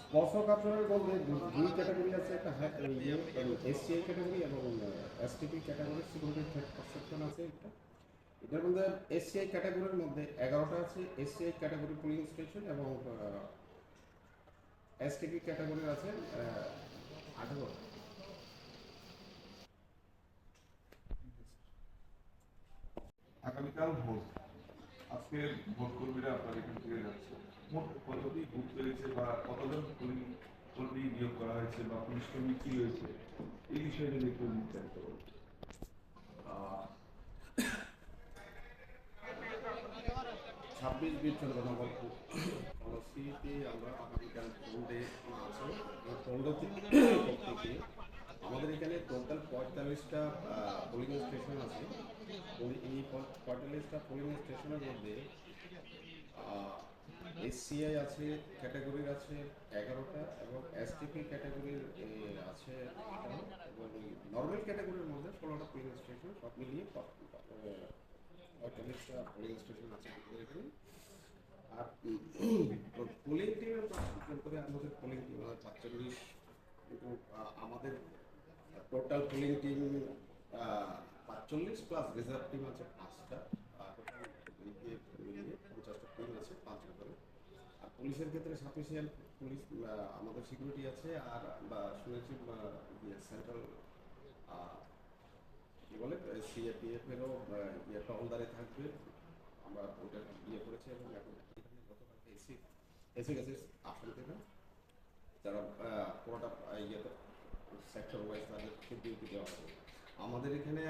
স্পর্শ কাপড়ের মধ্যে দুই ক্যাটাগরি আছে, একটা এসসিআই ক্যাটাগরি এবং STP category, security threat perception আছে একটা। এটার মধ্যে এসসিআই ক্যাটাগরির মধ্যে 11টা আছে এসসিআই ক্যাটাগরি পুলিং স্টেশন, এবং এসটিপি ক্যাটাগরির আছে 18টা। আগামীকাল ভোট, আজকে ভোট কর্মীরা আপনার এখান থেকে যাচ্ছে, মোট কতটি বুথ পেয়েছে বা কতজন পুলিশ কর্মী নিয়োগ করা হয়েছে বা পুলিশ কর্মী কি হয়েছে, এই বিষয়ে যদি একটু বিস্তারিত বলুন। 26 বিরচন্দ্র জনগণ পলিসিতে আমরা আগামীকাল ফোল্ডে আছে। এই ফোল্ডে করতে গিয়ে আমাদের এখানে টোটাল 45টা পোলিং স্টেশন আছে। এই 45টা পোলিং স্টেশনের মধ্যে এসসিআই আছে ক্যাটাগরির আছে 11টা, এবং এসটিপি ক্যাটাগরির আছে 8টা, এবং নর্মাল ক্যাটাগরির মধ্যে 16টা পোলিং স্টেশন, সব মিলিয়ে 45টা পোলিং স্টেশন আছে আমাদের এখানে। আর পোলিং টিমের করে আমাদের পোলিং টিম 45, কিন্তু আমাদের total polling team 45 plus reserve team আছে 5টা, মিলিয়ে 50টা টিম আছে 5টা করে। আর পুলিশের ক্ষেত্রে সাফিসিয়েন্ট পুলিশ আমাদের সিকিউরিটি আছে। আর শুনেছি সেন্ট্রাল কি বলে সিএপিএফ এরও টহলদারে থাকবে। আমরা ওটা করেছি, এবং এখন গতকালকে এসে গেছে আসাম থেকে, যারা পুরোটা ইয়েতে সেক্টর ওয়াইজ তাদেরকে ডিউটি দেওয়া হবে। আমাদের এখানে